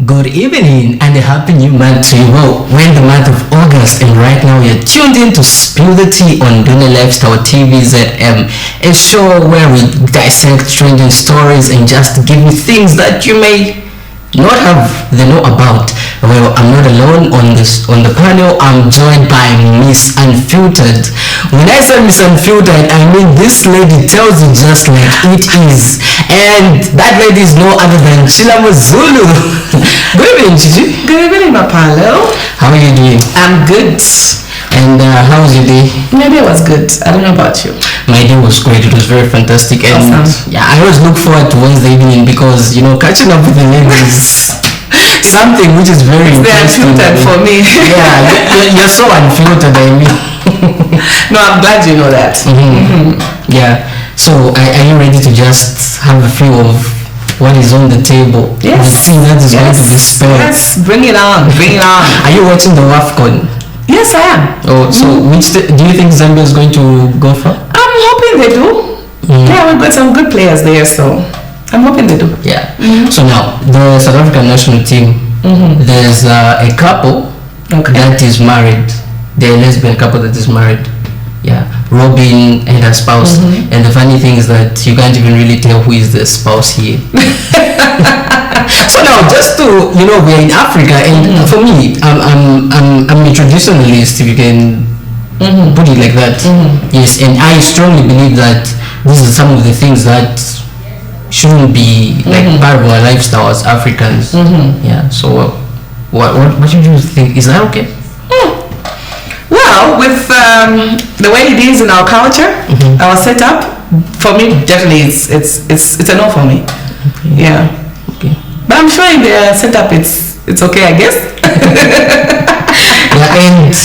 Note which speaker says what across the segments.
Speaker 1: Good evening and a happy new month to you. Well, we're in the month of August and right now you're tuned in to Spill the Tea on Luna Lifestyle TVZM, a show where we dissect trending stories and just give you things that you may not have the know about. Well, I'm not alone on the panel. I'm joined by Miss Unfiltered. When I say Miss Unfiltered, I mean this lady tells you just like it is, and that lady is no other than Chilamo Zulu. Good evening, Gigi.
Speaker 2: Good evening, Mapalo.
Speaker 1: How are you doing?
Speaker 2: I'm good.
Speaker 1: And how was your day?
Speaker 2: My day was good. I don't know about you.
Speaker 1: My day was great. It was very fantastic. And
Speaker 2: awesome.
Speaker 1: Yeah, I always look forward to Wednesday evening because, catching up with the ladies something which is very interesting.
Speaker 2: They're unfiltered for me.
Speaker 1: Yeah, you're so unfiltered, I mean.
Speaker 2: No, I'm glad you know that.
Speaker 1: Yeah. So, are you ready to just have a feel of what is on the table?
Speaker 2: Yes.
Speaker 1: The thing that is going to be spelled.
Speaker 2: Yes, bring it on. Bring it on.
Speaker 1: Are you watching the WAFCON?
Speaker 2: Yes, I am.
Speaker 1: Oh, so do you think Zambia is going to go far?
Speaker 2: I'm hoping they do. Yeah, we've got some good players there, so I'm hoping they do.
Speaker 1: Yeah. So now, the South African national team, there's a couple that is married. They're a lesbian couple that is married. Yeah. Robin and her spouse. And the funny thing is that you can't even really tell who is the spouse here. So now, just to, we're in Africa, and for me, I'm a traditionalist, if you can put it like that. Yes, and I strongly believe that these are some of the things that shouldn't be like part of our lifestyle as Africans. Yeah. So, what do you think? Is that okay?
Speaker 2: Well, with the way it is in our culture, our setup, for me, definitely it's a no for me. Okay. Yeah.
Speaker 1: Okay.
Speaker 2: But I'm sure in their setup it's okay, I guess.
Speaker 1: Yeah, and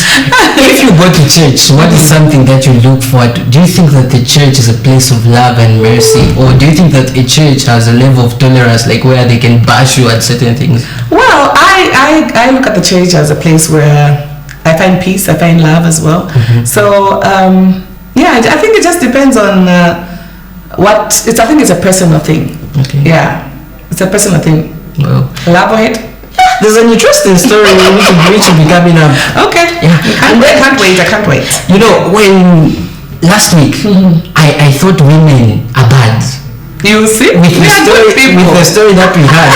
Speaker 1: if you go to church, what is something that you look for? Do you think that the church is a place of love and mercy, or do you think that a church has a level of tolerance, like where they can bash you at certain things?
Speaker 2: Well, I look at the church as a place where I find peace, I find love as well. So yeah, I think it just depends on I think it's a personal thing.
Speaker 1: Okay.
Speaker 2: Yeah, it's a personal thing.
Speaker 1: Well,
Speaker 2: elaborate.
Speaker 1: There's an interesting story which will be coming up.
Speaker 2: Okay.
Speaker 1: Yeah.
Speaker 2: I can't wait.
Speaker 1: When last week I thought women are bad.
Speaker 2: You see?
Speaker 1: With the story that we had.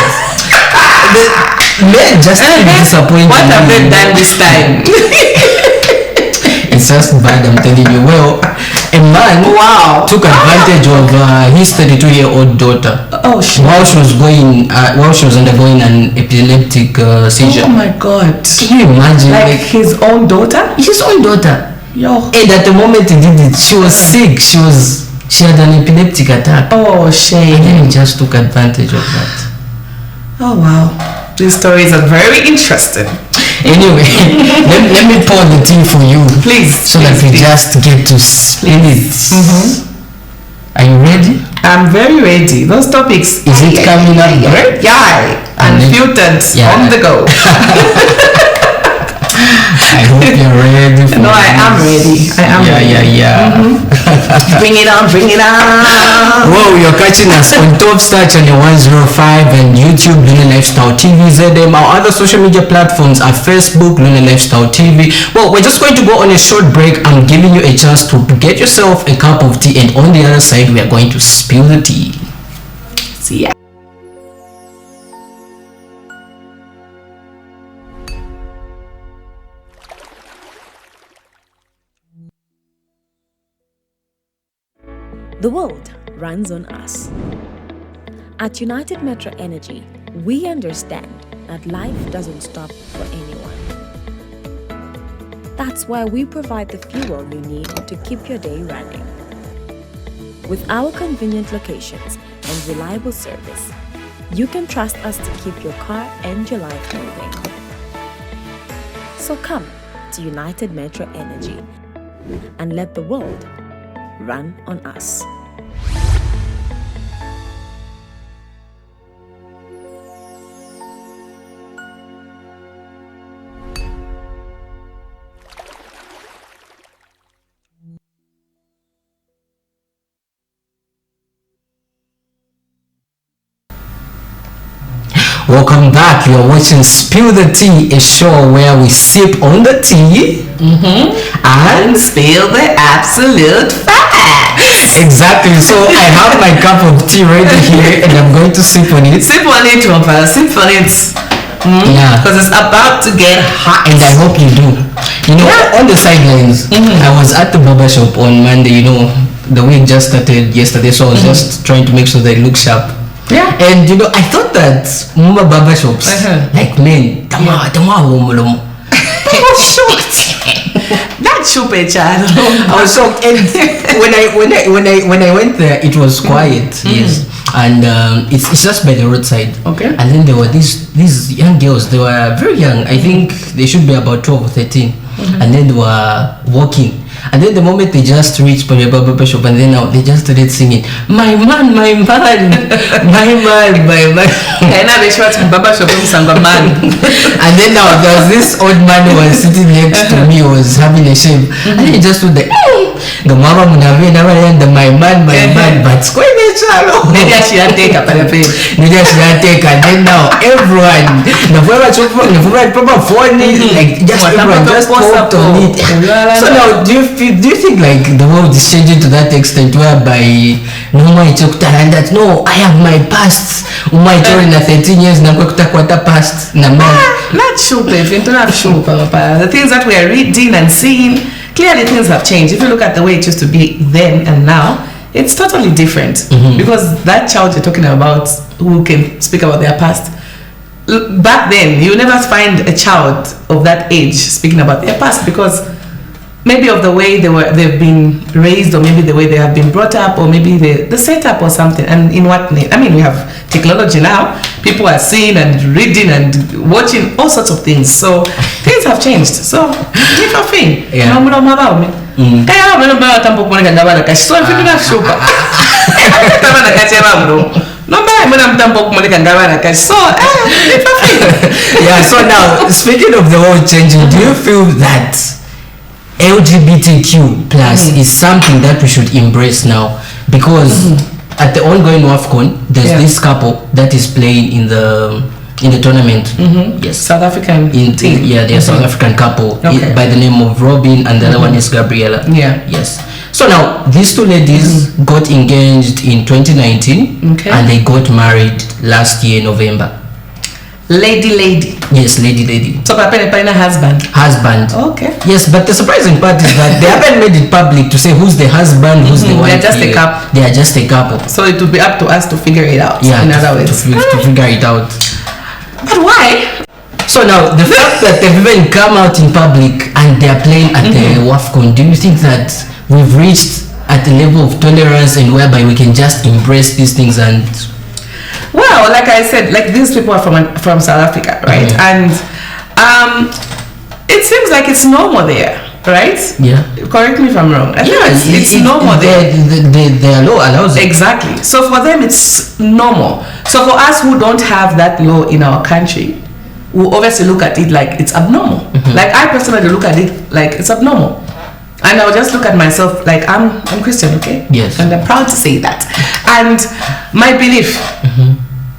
Speaker 1: Men just disappointed.
Speaker 2: What have they done this time?
Speaker 1: It's just bad, I'm telling you. Well, a man took advantage of his 32-year-old daughter.
Speaker 2: Oh shit.
Speaker 1: While she was undergoing an epileptic seizure.
Speaker 2: Oh my god.
Speaker 1: Can you imagine?
Speaker 2: Like his own daughter?
Speaker 1: His own daughter.
Speaker 2: Yo.
Speaker 1: And at the moment he did it, she was sick. She had an epileptic attack.
Speaker 2: Oh shame.
Speaker 1: And then he just took advantage of that.
Speaker 2: Oh wow. These stories are very interesting.
Speaker 1: Anyway, let me pour the tea for you.
Speaker 2: Please.
Speaker 1: So that we just get to spill it. Are you ready?
Speaker 2: I'm very ready. Those topics.
Speaker 1: Is it coming up great?
Speaker 2: Yeah. Unfiltered. On the go.
Speaker 1: I hope you're ready for
Speaker 2: No, I am ready.
Speaker 1: Yeah.
Speaker 2: Bring it on.
Speaker 1: Whoa, you're catching us on Top Star Channel 105 and YouTube, Luna Lifestyle TVZM. Our other social media platforms are Facebook, Luna Lifestyle TV. Well, we're just going to go on a short break. I'm giving you a chance to get yourself a cup of tea, and on the other side, we are going to spill the tea.
Speaker 2: See ya.
Speaker 3: The world runs on us. At United Metro Energy, we understand that life doesn't stop for anyone. That's why we provide the fuel you need to keep your day running. With our convenient locations and reliable service, you can trust us to keep your car and your life moving. So come to United Metro Energy and let the world run on us.
Speaker 1: Welcome back. You are watching Spill the Tea, a show where we sip on the tea
Speaker 2: And spill the absolute facts.
Speaker 1: Exactly. So I have my cup of tea ready here, and I'm going to sip on it.
Speaker 2: Sip on it, Wampa. Sip on it.
Speaker 1: Yeah.
Speaker 2: Because it's about to get hot.
Speaker 1: And I hope you do. You know, on the sidelines, I was at the barber shop on Monday. You know, the week just started yesterday, so I was just trying to make sure they look sharp.
Speaker 2: Yeah.
Speaker 1: And you know, I thought that Mumba barber shops, like men, I was shocked.
Speaker 2: That chupe child.
Speaker 1: I was shocked. And when I went there, it was quiet. Yes. And it's just by the roadside.
Speaker 2: Okay.
Speaker 1: And then there were these young girls. They were very young. I think they should be about 12 or 13. And then they were walking. And then the moment they just reached my barber shop, and then now they just started singing, my man, my man, my man, my man.
Speaker 2: And now they shot barber shop man.
Speaker 1: And then now there was this old man who was sitting next to me, who was having a shave. And he just stood there, the mama munave never the my man, but square natural.
Speaker 2: Maybe I should take up a page.
Speaker 1: Maybe I should take, and then now everyone, the proper phone, like just everyone just popped on it. So now do you think like the world is changing to that extent whereby no more that no, I have my past, my children are 13 years now past na
Speaker 2: not sure if you don't have sure, Papa. The things that we are reading and seeing, clearly things have changed. If you look at the way it used to be then and now, it's totally different. Because that child you're talking about who can speak about their past, back then you never find a child of that age speaking about their past, because maybe of the way they've been raised, or maybe the way they have been brought up, or maybe the setup or something. And in what name? I mean, we have technology now. People are seeing and reading and watching all sorts of things. So things have changed. So different thing.
Speaker 1: Yeah. Yeah, so now speaking of the world changing, do you feel that LGBTQ plus is something that we should embrace now? Because at the ongoing WAFCON, there's this couple that is playing in the tournament. Yes,
Speaker 2: South African team.
Speaker 1: They're South African couple by the name of Robin, and the other one is Gabriella.
Speaker 2: Yeah.
Speaker 1: Yes. So now these two ladies got engaged in 2019, and they got married last year November.
Speaker 2: Lady.
Speaker 1: Yes, lady.
Speaker 2: So Papa husband. Okay.
Speaker 1: Yes, but the surprising part is that they haven't made it public to say who's the husband, who's the wife.
Speaker 2: They're just a couple.
Speaker 1: They are just a couple.
Speaker 2: So it will be up to us to figure it out.
Speaker 1: Yeah,
Speaker 2: in other words,
Speaker 1: to figure it out.
Speaker 2: But why?
Speaker 1: So now the fact that they've even come out in public and they are playing at the WAFCON, do you think that we've reached at a level of tolerance and whereby we can just embrace these things? And
Speaker 2: well, like I said, like these people are from South Africa, right? And it seems like it's normal there, right?
Speaker 1: Yeah.
Speaker 2: Correct me if I'm wrong. I think it's normal there.
Speaker 1: Their law allows it.
Speaker 2: Exactly. So for them, it's normal. So for us who don't have that law in our country, we obviously look at it like it's abnormal. Like I personally look at it like it's abnormal. And I'll just look at myself like I'm Christian, okay?
Speaker 1: Yes.
Speaker 2: And I'm proud to say that. And my belief,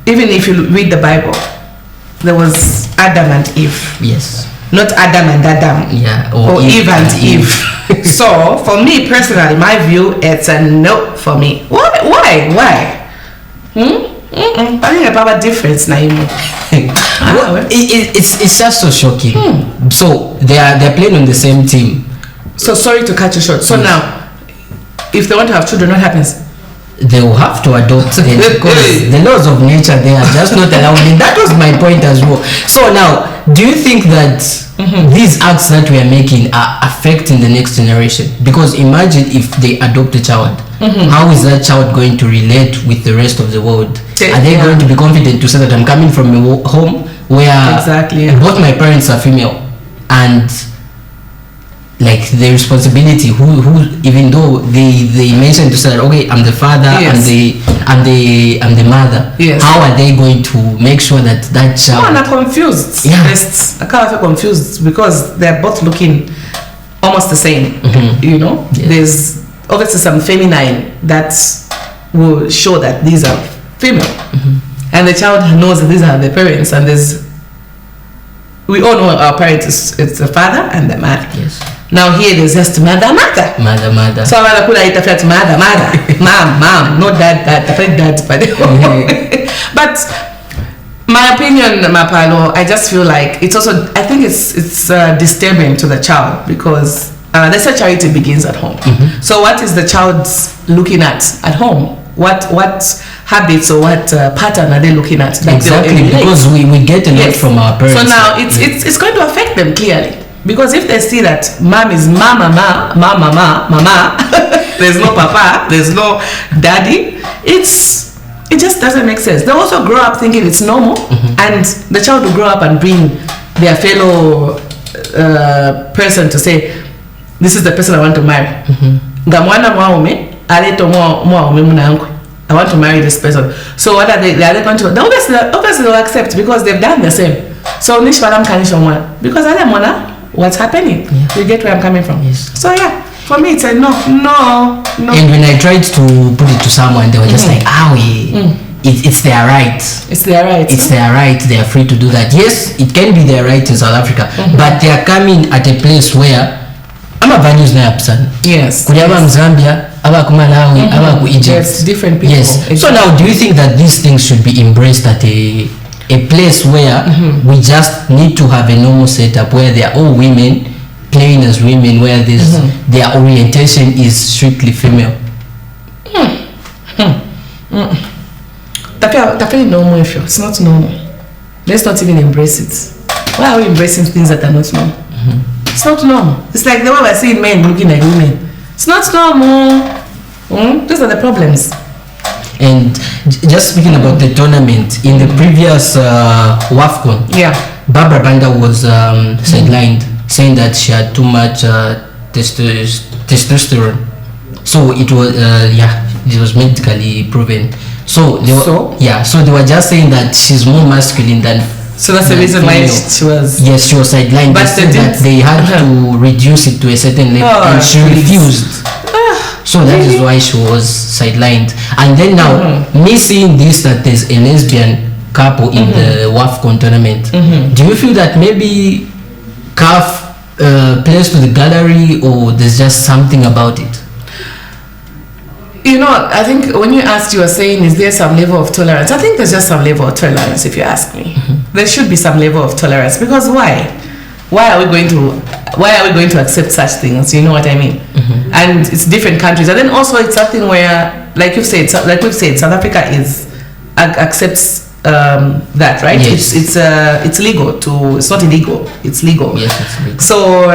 Speaker 2: even if you read the Bible, there was Adam and Eve.
Speaker 1: Yes.
Speaker 2: Not Adam and Adam.
Speaker 1: Yeah.
Speaker 2: Or Eve and Eve. So for me personally, my view, it's a no for me. Why? I think about a difference now.
Speaker 1: It's just so shocking. So they're playing on the same team.
Speaker 2: So sorry to cut you short. So now, if they want to have children, what happens?
Speaker 1: They will have to adopt them because the laws of nature, they are just not allowing. That was my point as well. So now, do you think that these acts that we are making are affecting the next generation? Because imagine if they adopt a child, how is that child going to relate with the rest of the world? Are they going to be confident to say that I'm coming from a home where both my parents are female, and like the responsibility who even though they mentioned to say that, okay, I'm the father, I'm the mother, how are they going to make sure that child?
Speaker 2: I'm confused. I can't feel confused because they're both looking almost the same. You know, there's obviously some feminine that will show that these are female, and the child knows that these are the parents, and we all know our parents, it's the father and the mother.
Speaker 1: Yes.
Speaker 2: Now here there's just mother. So I'm gonna put it mother, mom, not dad, but my opinion, Mapalo, I just feel like it's also, I think it's disturbing to the child, because they say charity begins at home. So what is the child looking at home? What habits or what pattern are they looking at?
Speaker 1: Exactly, because we get a lot from our parents.
Speaker 2: So now it's going to affect them clearly, because if they see that mom is mama, there's no papa, there's no daddy, it just doesn't make sense. They also grow up thinking it's normal, and the child will grow up and bring their fellow person to say, this is the person I want to marry. I want to marry this person. So what are they going to? Obviously they'll accept, because they've done the same. So because I don't wanna what's happening. Yeah. You get where I'm coming from.
Speaker 1: Yes.
Speaker 2: So yeah, for me it's a no.
Speaker 1: And when I tried to put it to someone, they were just like, it's their right.
Speaker 2: It's their right.
Speaker 1: It's their right. They are free to do that. Yes, it can be their right in South Africa, but they are coming at a place where values na absent.
Speaker 2: Yes.
Speaker 1: Kujaba Zambia, aba ku Malawi, aba ku Egypt.
Speaker 2: Yes, different people.
Speaker 1: Yes.
Speaker 2: Exactly.
Speaker 1: So now, do you think that these things should be embraced at a place where we just need to have a normal setup where they are all women playing as women, where their orientation is strictly female?
Speaker 2: That's normal. If it's not normal, let's not even embrace it. Why are we embracing things that are not normal? It's not normal. It's like the way we're seeing men looking like women. It's not normal. Those are the problems.
Speaker 1: And just speaking about the tournament, in the previous WAFCON, Barbara Banda was sidelined, saying that she had too much testosterone. So it was medically proven. So they were just saying that she's more masculine than.
Speaker 2: So that's the reason why she was.
Speaker 1: Yes, she was sidelined. But they had to reduce it to a certain level, and she refused. So that is why she was sidelined. And then now, me seeing this, that there's a lesbian couple in the WAFCON tournament. Do you feel that maybe CAF plays to the gallery, or there's just something about it?
Speaker 2: I think when you asked, you were saying, is there some level of tolerance? I think there's just some level of tolerance, if you ask me. There should be some level of tolerance, because why? Why are we going to accept such things? You know what I mean? And it's different countries, and then also it's something where, like we've said, South Africa accepts that, right?
Speaker 1: Yes.
Speaker 2: It's legal to. It's not illegal. It's legal.
Speaker 1: Yes, it's legal.
Speaker 2: So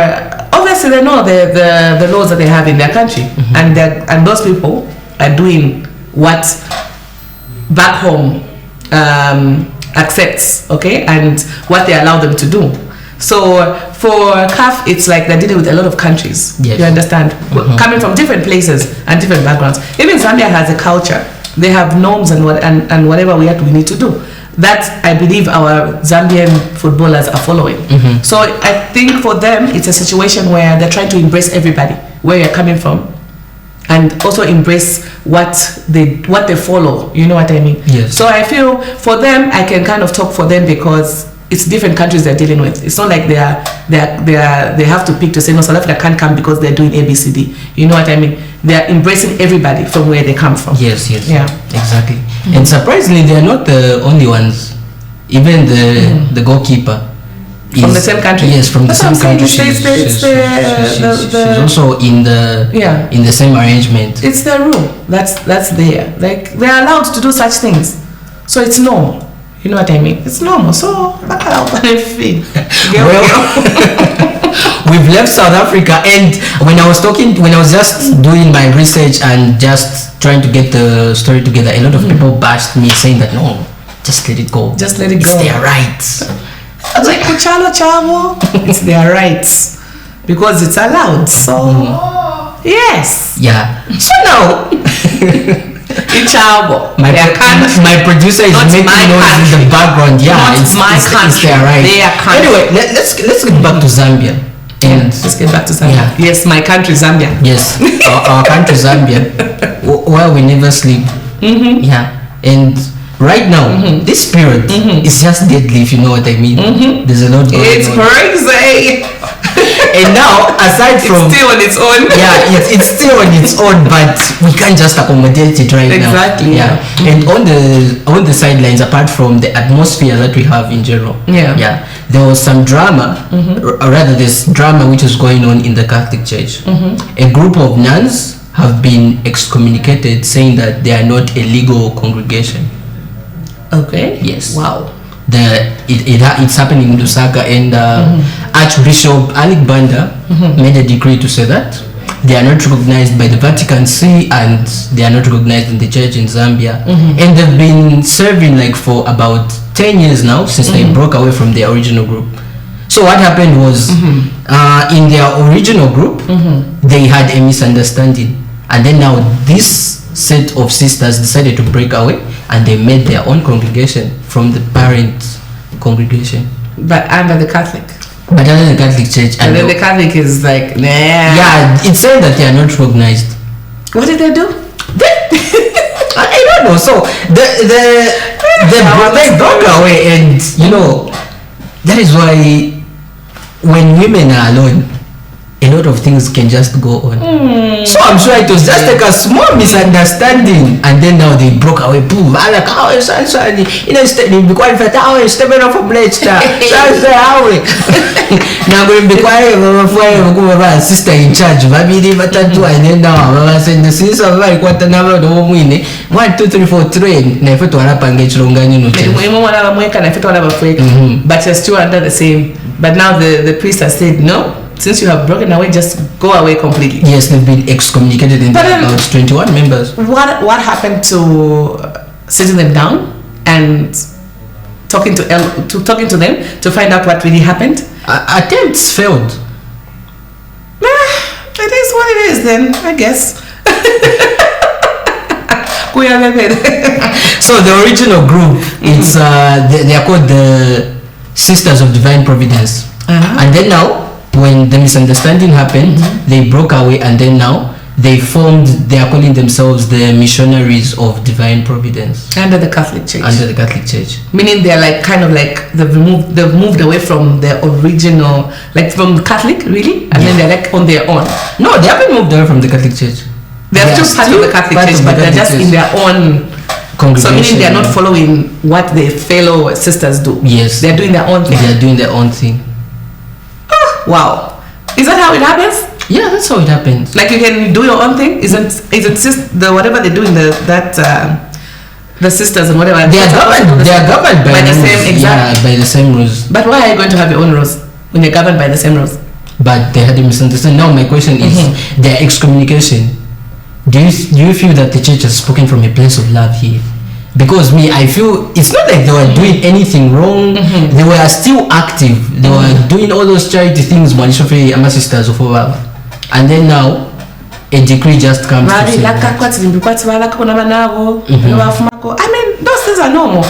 Speaker 2: obviously they know the laws that they have in their country, and those people are doing what back home accepts, okay, and what they allow them to do. So for CAF, it's like they're dealing with a lot of countries.
Speaker 1: Yes.
Speaker 2: You understand? Coming from different places and different backgrounds. Even Zambia has a culture. They have norms and whatever we need to do. That I believe our Zambian footballers are following. So I think for them, it's a situation where they're trying to embrace everybody, where you're coming from, and also embrace what they follow. You know what I mean?
Speaker 1: Yes.
Speaker 2: So I feel for them, I can kind of talk for them, because it's different countries they're dealing with. It's not like they have to pick to say, no, South Africa can't come because they're doing ABCD. You know what I mean? They're embracing everybody from where they come from.
Speaker 1: Yes.
Speaker 2: Yeah.
Speaker 1: Exactly. And surprisingly, they're not the only ones. Even the goalkeeper
Speaker 2: from the same country.
Speaker 1: Yes, from the same country. She's also in the same arrangement.
Speaker 2: It's their rule. That's there. Like, they're allowed to do such things. So it's normal. You know what I mean? It's normal. So
Speaker 1: we've left South Africa, and when I was just doing my research and just trying to get the story together, a lot of people bashed me, saying that no, just let it go.
Speaker 2: Just let it go.
Speaker 1: It's their rights.
Speaker 2: I was like, it's their rights, because it's allowed. So yes.
Speaker 1: Yeah. So now my producer is making noise in the background. Yeah, it's their right. Anyway, let's get back to Zambia.
Speaker 2: Let's get back to Zambia. Yeah. Yes, my country, Zambia.
Speaker 1: Yes, our country, Zambia, where we never sleep. Yeah, and right now, this period is just deadly, if you know what I mean. There's a lot going
Speaker 2: It's
Speaker 1: on.
Speaker 2: crazy.
Speaker 1: And now, aside from...
Speaker 2: It's still on its own.
Speaker 1: Yeah, it's still on its own, but we can't just accommodate it right now.
Speaker 2: Exactly.
Speaker 1: Yeah. And on the sidelines, apart from the atmosphere that we have in general, yeah, there was some drama, or rather there's drama which is going on in the Catholic Church. A group of nuns have been excommunicated, saying that they are not a legal congregation.
Speaker 2: Okay.
Speaker 1: Yes.
Speaker 2: Wow.
Speaker 1: It's happening in Lusaka, and Archbishop Alec Banda made a decree to say that they are not recognized by the Vatican See, and they are not recognized in the church in Zambia. And they've been serving like for about 10 years now, since they broke away from their original group. So what happened was, in their original group, they had a misunderstanding, and then now this set of sisters decided to break away, and they made their own congregation from the parent congregation.
Speaker 2: But under the Catholic.
Speaker 1: But under the Catholic Church.
Speaker 2: And then the Catholic is like, nah.
Speaker 1: Yeah, it's saying that they are not recognized.
Speaker 2: What did they do?
Speaker 1: I don't know. So they broke away, and you know, that is why when women are alone, a lot of things can just go on. So I'm sure it was just like a small misunderstanding, and then now they broke away. Boom! I'm like, how is that? You know, be qualified. How is stepping off from late star? How now going to be quiet for sister in charge. Maybe but and then now I said the sister like what the number the woman 1 2 3 4 3 na ifutu wanapanga chilongani no change.
Speaker 2: But you're still under the same. But now the priest has said no. Since you have broken away, just go away completely.
Speaker 1: Yes, they've been excommunicated, and about 21 members.
Speaker 2: What happened to sitting them down and talking to them to find out what really happened?
Speaker 1: Attempts failed.
Speaker 2: It is what it is then, I guess.
Speaker 1: So the original group, it's they are called the Sisters of Divine Providence, and then now, when the misunderstanding happened, they broke away, and then now they are calling themselves the Missionaries of Divine Providence.
Speaker 2: Under the Catholic Church.
Speaker 1: Under the Catholic Church.
Speaker 2: Meaning they're like kind of like they've moved away from their original, like from Catholic, really? And then they're like on their own.
Speaker 1: No, they haven't moved away from the Catholic Church.
Speaker 2: They're still part of the Catholic Church, but they're just in their own congregation. So meaning they're not following what their fellow sisters do.
Speaker 1: Yes.
Speaker 2: They're doing their own thing.
Speaker 1: They're doing their own thing.
Speaker 2: Wow. Is that how it happens?
Speaker 1: Yeah, that's how it happens.
Speaker 2: Like you can do your own thing? Isn't whatever they do in the sisters and whatever?
Speaker 1: They are governed by
Speaker 2: the
Speaker 1: rules.
Speaker 2: same exact.
Speaker 1: Yeah, by the same rules.
Speaker 2: But why are you going to have your own rules when you're governed by the same rules?
Speaker 1: But they had a misunderstanding. Now my question is their excommunication. Do you feel that the church has spoken from a place of love here? Because I feel it's not like they were doing anything wrong. They were still active. They were doing all those charity things, sisters of all. And then now, a decree just comes to say that.
Speaker 2: I mean, those things are normal.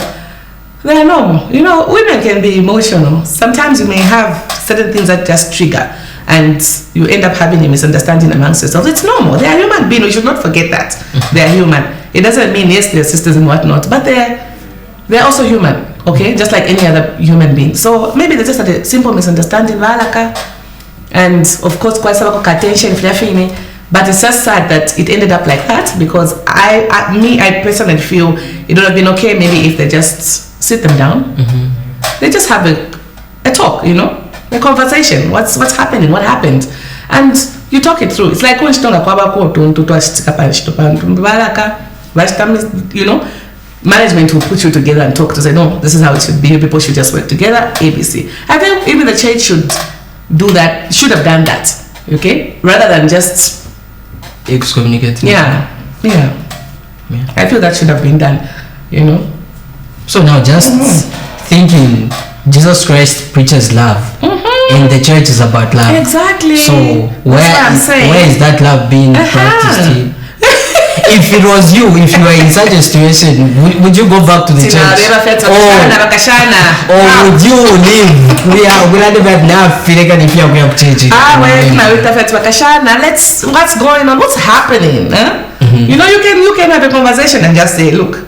Speaker 2: They are normal. You know, women can be emotional. Sometimes you may have certain things that just trigger, and you end up having a misunderstanding amongst yourselves. It's normal. They are human beings. We should not forget that. They are human. It doesn't mean yes, they're sisters and whatnot, but they're also human, okay? Just like any other human being. So maybe they just had a simple misunderstanding, and of course quite some attention, but it's just sad that it ended up like that, because I personally feel it would have been okay maybe if they just sit them down, they just have a talk, you know, a conversation. What's happening? What happened? And you talk it through. It's like when you know, management will put you together and talk to say, no, this is how it should be. People should just work together. ABC. I think even the church should do that. Should have done that. Okay, rather than just
Speaker 1: excommunicating.
Speaker 2: Yeah. I feel that should have been done. You know.
Speaker 1: So now just thinking, Jesus Christ preaches love, and the church is about love.
Speaker 2: Exactly.
Speaker 1: So where is that love being practiced here? If it was you, if you were in such a situation, would you go back to the church? Or would you leave? We are never enough.
Speaker 2: What's going on? What's happening? You know, you can have a conversation and just say, look,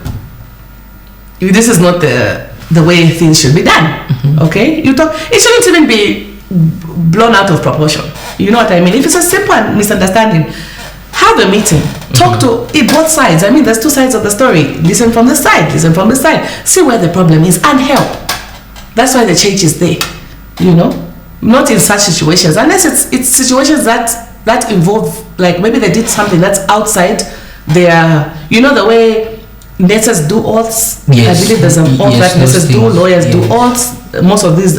Speaker 2: this is not the way things should be done. Okay, you talk. It shouldn't even be blown out of proportion. You know what I mean? If it's a simple misunderstanding, have a meeting. Talk to both sides. I mean, there's two sides of the story. Listen from the side. Listen from the side. See where the problem is and help. That's why the change is there. You know. Not in such situations, unless it's situations that involve, like maybe they did something that's outside their, you know, the way nurses do oaths.
Speaker 1: Yes.
Speaker 2: I believe there's an oath that nurses do, lawyers do oaths. Most of these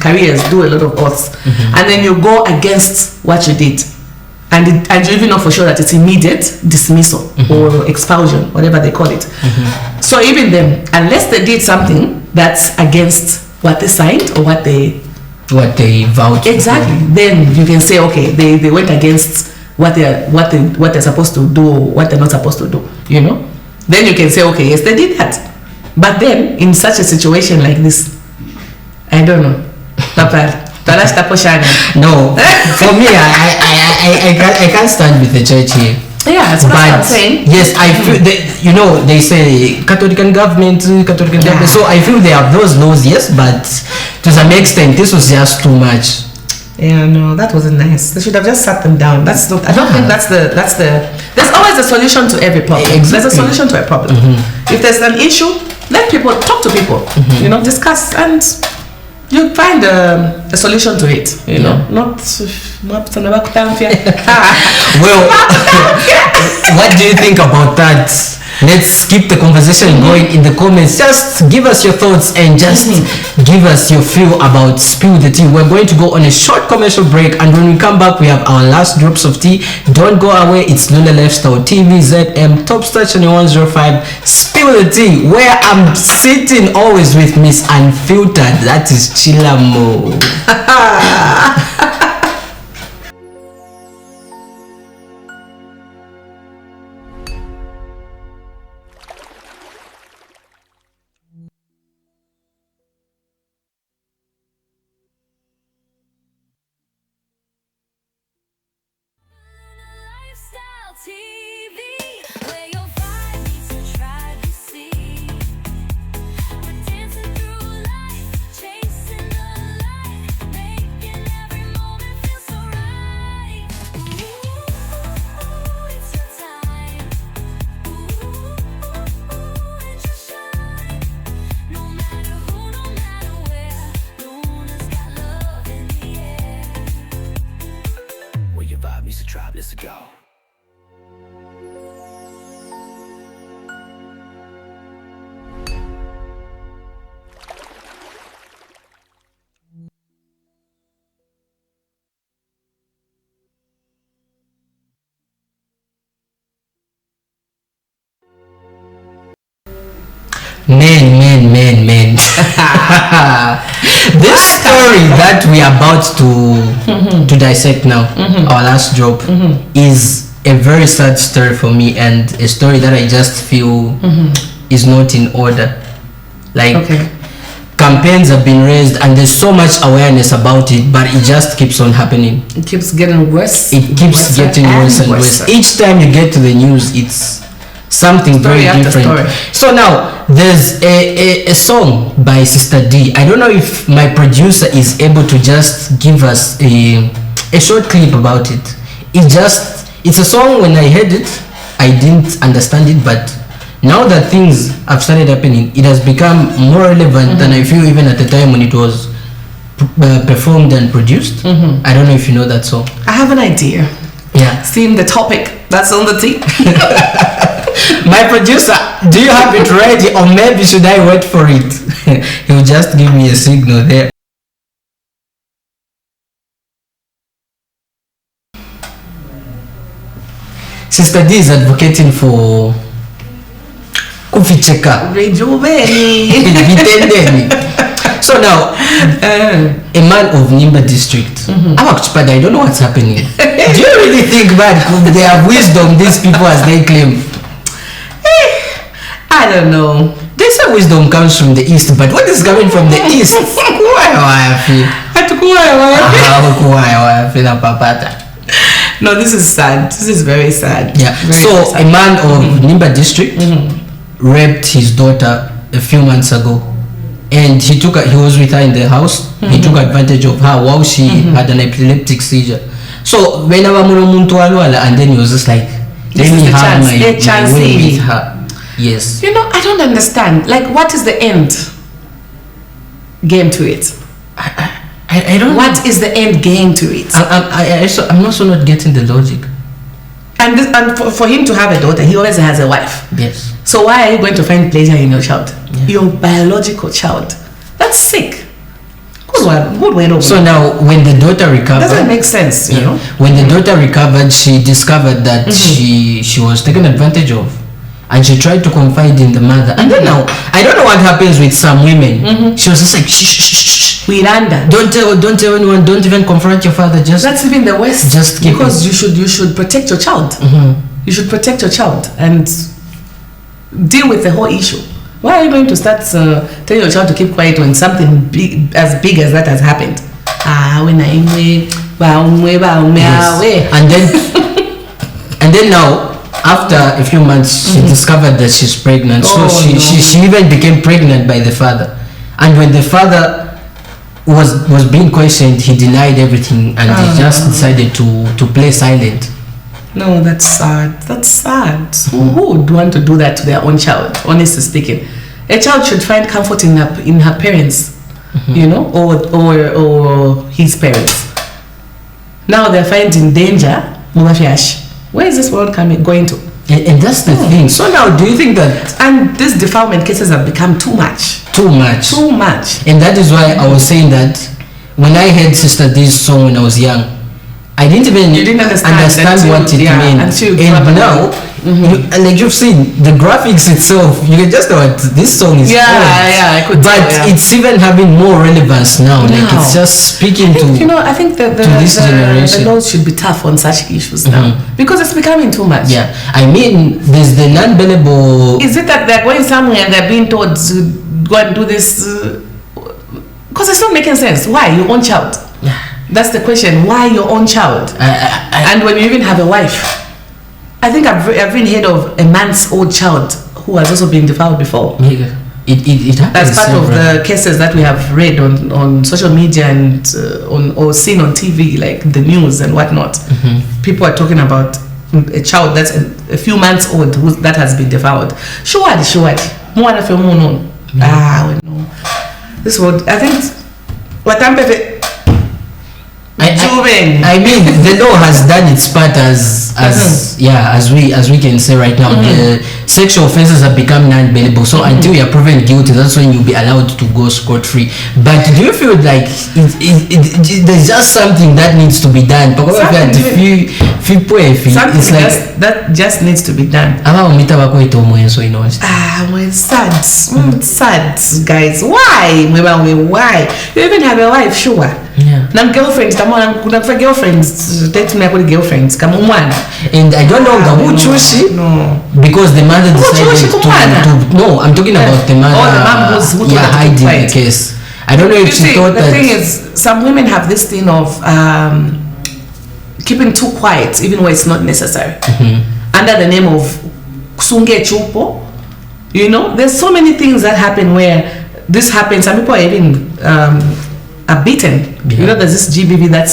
Speaker 2: careers do a lot of oaths, and then you go against what you did, and you even know for sure that it's immediate dismissal or expulsion, whatever they call it. So even them, unless they did something that's against what they signed or what they
Speaker 1: vouched
Speaker 2: exactly for. Then you can say, okay, they went against what they're supposed to do or what they're not supposed to do, you know. Then you can say, okay, yes, they did that. But then in such a situation like this, I don't know.
Speaker 1: No, for me, I can't stand with the church here.
Speaker 2: Yeah, that's what I'm saying.
Speaker 1: Yes, I feel you know, they say Catholic government. So I feel they have those laws, yes, but to some extent, this was just too much.
Speaker 2: Yeah, no, that wasn't nice. They should have just sat them down. That's not. I don't think that's the. There's always a solution to every problem.
Speaker 1: Exactly.
Speaker 2: There's a solution to a problem. If there's an issue, let people talk to people. You know, discuss, and you find a solution to it. You know, not.
Speaker 1: Well, what do you think about that? Let's keep the conversation going in the comments. Just give us your thoughts and just give us your feel about Spill the Tea. We're going to go on a short commercial break, and when we come back, we have our last drops of tea. Don't go away. It's Lula Lifestyle TV ZM Top Star Channel 105. Spill the Tea, where I'm sitting always with Miss Unfiltered. That is Chilamo.
Speaker 4: Let's go.
Speaker 1: Man. This story that we are about to dissect now, our last drop, is a very sad story for me, and a story that I just feel is not in order. Like, campaigns have been raised and there's so much awareness about it, but it just keeps on happening.
Speaker 2: It keeps getting worse.
Speaker 1: It keeps getting worse and worse. Each time you get to the news, it's something very different. So now there's a song by Sister D. I don't know if my producer is able to just give us a short clip about it. It's a song. When I heard it, I didn't understand it, but now that things have started happening, it has become more relevant than I feel even at the time when it was performed and produced. I don't know if you know that song.
Speaker 2: I have an idea.
Speaker 1: Yeah.
Speaker 2: Seeing the topic that's on the tea.
Speaker 1: My producer, do you have it ready, or maybe should I wait for it? He'll just give me a signal there. Sister D is advocating for kuficheka. So now, a man of Nimba district, I don't know what's happening. Do you really think that they have wisdom, these people, as they claim?
Speaker 2: I don't know.
Speaker 1: They say wisdom comes from the east, but what is coming from the east?
Speaker 2: No, this is sad. This is very sad.
Speaker 1: Yeah.
Speaker 2: Very
Speaker 1: so
Speaker 2: sad.
Speaker 1: A man of Nimba district raped his daughter a few months ago, and he was with her in the house. He took advantage of her while she had an epileptic seizure. So whenever and then he was just like, let me have my way with her. Yes.
Speaker 2: You know, I don't understand. Like, what is the end game to it?
Speaker 1: I don't
Speaker 2: What
Speaker 1: know.
Speaker 2: is the end game to it?
Speaker 1: I'm also not getting the logic.
Speaker 2: And for him to have a daughter, he always has a wife.
Speaker 1: Yes.
Speaker 2: So why are you going to find pleasure in your child?
Speaker 1: Yeah.
Speaker 2: Your biological child. That's sick. Good way to
Speaker 1: So now, when the daughter recovered,
Speaker 2: doesn't make sense, you know.
Speaker 1: When the daughter recovered, she discovered that she was taken advantage of, and she tried to confide in the mother. And then now, I don't know what happens with some women. She was just like, shh.
Speaker 2: We Rwanda.
Speaker 1: Don't tell anyone. Don't even confront your father.
Speaker 2: That's even the worst.
Speaker 1: Just keep
Speaker 2: because you should protect your child. You should protect your child and deal with the whole issue. Why are you going to start telling your child to keep quiet when something big as that has happened?
Speaker 1: Yes. And then now, after a few months, she discovered that she's pregnant. She even became pregnant by the father. And when the father was being questioned, he denied everything, and he just decided to play silent.
Speaker 2: No, that's sad. That's sad. Who would want to do that to their own child? Honestly speaking, a child should find comfort in her parents, you know, or his parents. Now they're finding danger. Where is this world going to?
Speaker 1: And that's the thing. So now, do you think that?
Speaker 2: And these defilement cases have become too much.
Speaker 1: Too much.
Speaker 2: And
Speaker 1: that is why I was saying that when I heard Sister D's song when I was young, I didn't even understand what it meant. And now, like you've seen the graphics itself, you can just know what this song is.
Speaker 2: I could.
Speaker 1: But it's even having more relevance now. Like it's just speaking to.
Speaker 2: You know, I think that
Speaker 1: this generation.
Speaker 2: the laws should be tough on such issues now because it's becoming too much.
Speaker 1: Yeah, I mean, there's the non-billable.
Speaker 2: Is it that they're going somewhere and they're being told to go and do this? Because it's not making sense. Why your own child? That's the question. Why your own child? And when you even have a wife, I think I've even heard of a month-old child who has also been defiled before.
Speaker 1: It happens.
Speaker 2: That's part of the cases that we have read on social media and or seen on TV, like the news and whatnot. People are talking about a child that's a few months old that has been defiled. Sure. More than no. This world, I think, what I'm
Speaker 1: I mean, the law has done its part as we can say right now. The sexual offences have become non-bailable. So until you are proven guilty, that's when you'll be allowed to go scot-free. But do you feel like there's just something that needs to be done? It's like
Speaker 2: that just needs to be done. It's sad, guys. Why? You even have a wife, sure. Nam girlfriends, come on, girlfriends. Date me girlfriends. Come on,
Speaker 1: and I don't know because the mother decided to. No, I'm talking about the mother.
Speaker 2: The mom who
Speaker 1: hiding the case. I don't know if she thought that.
Speaker 2: The thing is, some women have this thing of keeping too quiet, even when it's not necessary, under the name of kusunge chupo. You know, there's so many things that happen where this happens. Some people are even are beaten. You know, there's this GBV that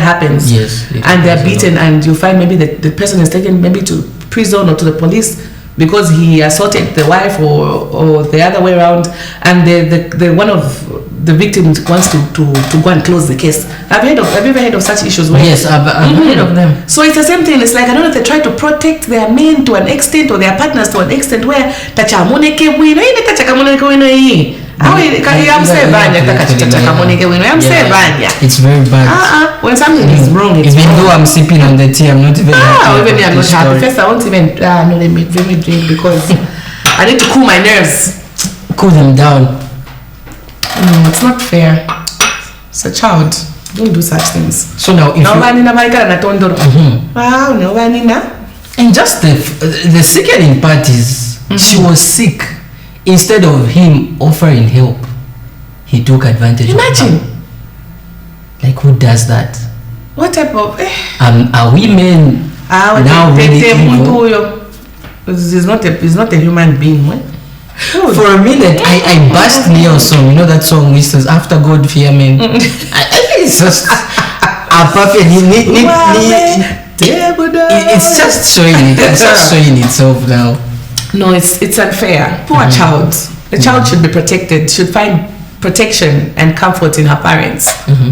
Speaker 2: happens.
Speaker 1: Yes.
Speaker 2: And they're beaten, and you find maybe the person is taken maybe to prison or to the police because he assaulted the wife or the other way around, and the one of the victims wants to go and close the case. Have you ever heard of such issues?
Speaker 1: Yes, I've heard of them.
Speaker 2: So it's the same thing. It's like, I don't know if they try to protect their men to an extent or their partners to an extent where
Speaker 1: it's very bad.
Speaker 2: When something is wrong, it's
Speaker 1: even
Speaker 2: wrong.
Speaker 1: though I'm sipping on the tea, I'm not even happy.
Speaker 2: Even I'm not happy. First, I won't even let me drink because I need to cool my nerves.
Speaker 1: Cool them down.
Speaker 2: No, it's not fair. It's a child. Don't do such things.
Speaker 1: So now, if and just the sickening part is she was sick. Instead of him offering help, he took advantage of her.
Speaker 2: Imagine.
Speaker 1: Like, who does that?
Speaker 2: What type of...
Speaker 1: Are we men now really evil?
Speaker 2: He's not a human being. What?
Speaker 1: For a minute, I bashed Neo's song. You know that song which says "After God fear men." I think it's just a perfect. It's just showing it. It's just showing itself now.
Speaker 2: No, it's unfair. Poor child. The child should be protected. Should find protection and comfort in her parents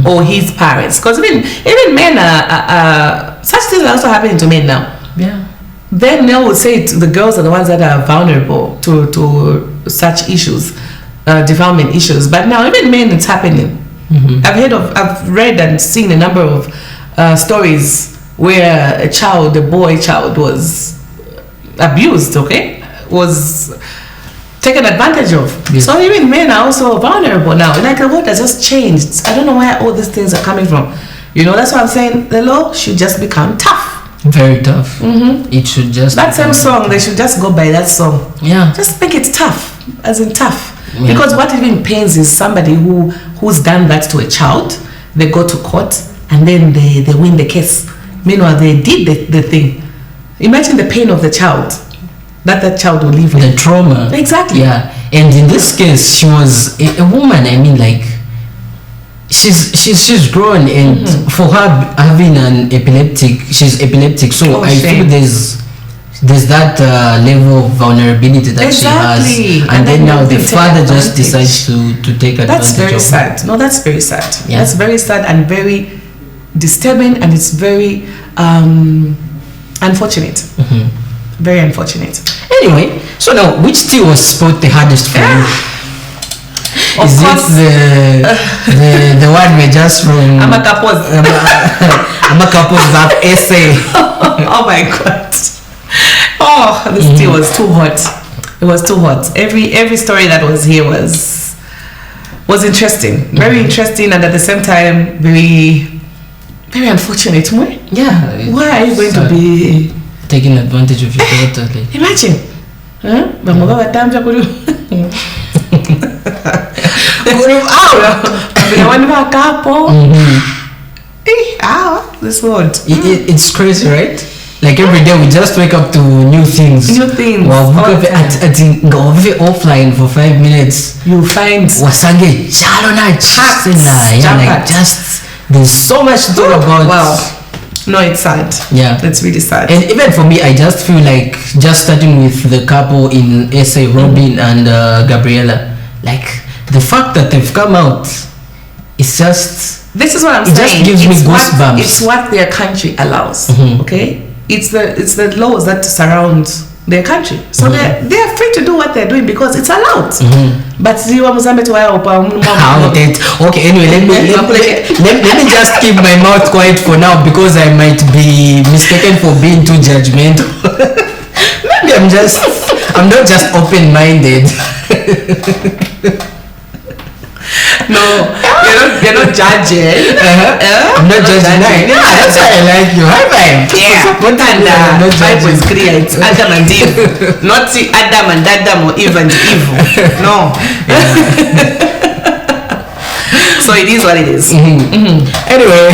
Speaker 2: or his parents. Because even men are such things are also happening to men now.
Speaker 1: Yeah.
Speaker 2: Then they will say the girls are the ones that are vulnerable to such issues, defilement issues. But now even men, it's happening. I've read and seen a number of stories where a boy child was abused, was taken advantage of. Yes. So even men are also vulnerable now. Like the world has just changed. I don't know where all these things are coming from. That's why I'm saying the law should just become tough.
Speaker 1: Very tough. It should just
Speaker 2: that same song. They should just go by that song.
Speaker 1: Yeah.
Speaker 2: Just make it tough, as in tough. Yeah. Because what even pains is somebody who's done that to a child. They go to court and then they win the case. Meanwhile, they did the thing. Imagine the pain of the child that child will live with.
Speaker 1: The trauma.
Speaker 2: Exactly.
Speaker 1: Yeah. And in this case, she was a woman. I mean, like, she's grown, and for her having she's epileptic. So I feel there's that level of vulnerability that she has, and then now the father just decides to take advantage.
Speaker 2: That's very sad. No, that's very sad.
Speaker 1: Yeah.
Speaker 2: That's very sad and very disturbing, and it's very unfortunate. Very unfortunate.
Speaker 1: Anyway, so now, which tea was spot the hardest for you?
Speaker 2: Of
Speaker 1: Is
Speaker 2: course.
Speaker 1: it the one we just from
Speaker 2: Amakapos
Speaker 1: that essay?
Speaker 2: Oh my god! Oh, this tea was too hot. It was too hot. Every story that was here was interesting, very interesting, and at the same time very unfortunate.
Speaker 1: Yeah.
Speaker 2: Why are you going to be
Speaker 1: taking advantage of your daughter?
Speaker 2: Imagine. This world.
Speaker 1: It's crazy, right? Like every day we just wake up to new things. Well, offline for 5 minutes.
Speaker 2: You find
Speaker 1: wasange there's so much to talk about.
Speaker 2: Wow. No, it's sad.
Speaker 1: Yeah,
Speaker 2: it's really sad.
Speaker 1: And even for me, I just feel like just starting with the couple in SA, Robin and Gabriella, like the fact that they've come out, it's just.
Speaker 2: This is what I'm saying.
Speaker 1: It just gives me goosebumps.
Speaker 2: It's what their country allows. Okay, it's the laws that surround their country, so they're free to do what they're doing because it's allowed. But okay,
Speaker 1: anyway, let me just keep my mouth quiet for now because I might be mistaken for being too judgmental. Maybe I'm not just open-minded.
Speaker 2: No, you're not judging.
Speaker 1: I'm not judging. Yeah, that's why I like you. High five.
Speaker 2: Yeah, and Bible is clear. It's Adam and Eve, not Adam and Adam or Eve and Eve. No. So it is what it is.
Speaker 1: Anyway,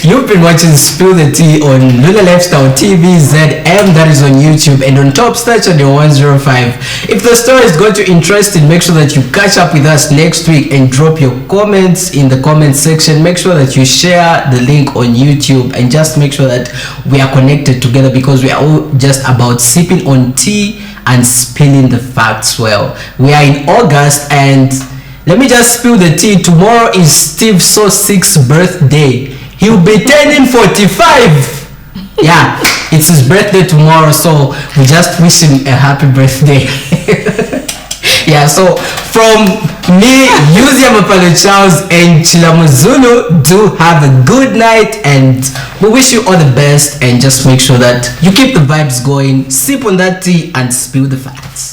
Speaker 1: you've been watching Spill the Tea on Lula Lifestyle TV ZM, that is on YouTube, and on Top Star Channel 105. If the story is going to interest you, make sure that you catch up with us next week and drop your comments in the comment section. Make sure that you share the link on YouTube and just make sure that we are connected together because we are all just about sipping on tea and spilling the facts. Well, we are in August, and let me just spill the tea. Tomorrow is Steve Sosik's birthday. He'll be turning 45. Yeah, it's his birthday tomorrow, so we just wish him a happy birthday. Yeah, so from me, Yuzia Mapalo Charles and Chilamuzulu, do have a good night, and we wish you all the best, and just make sure that you keep the vibes going, sip on that tea and spill the facts.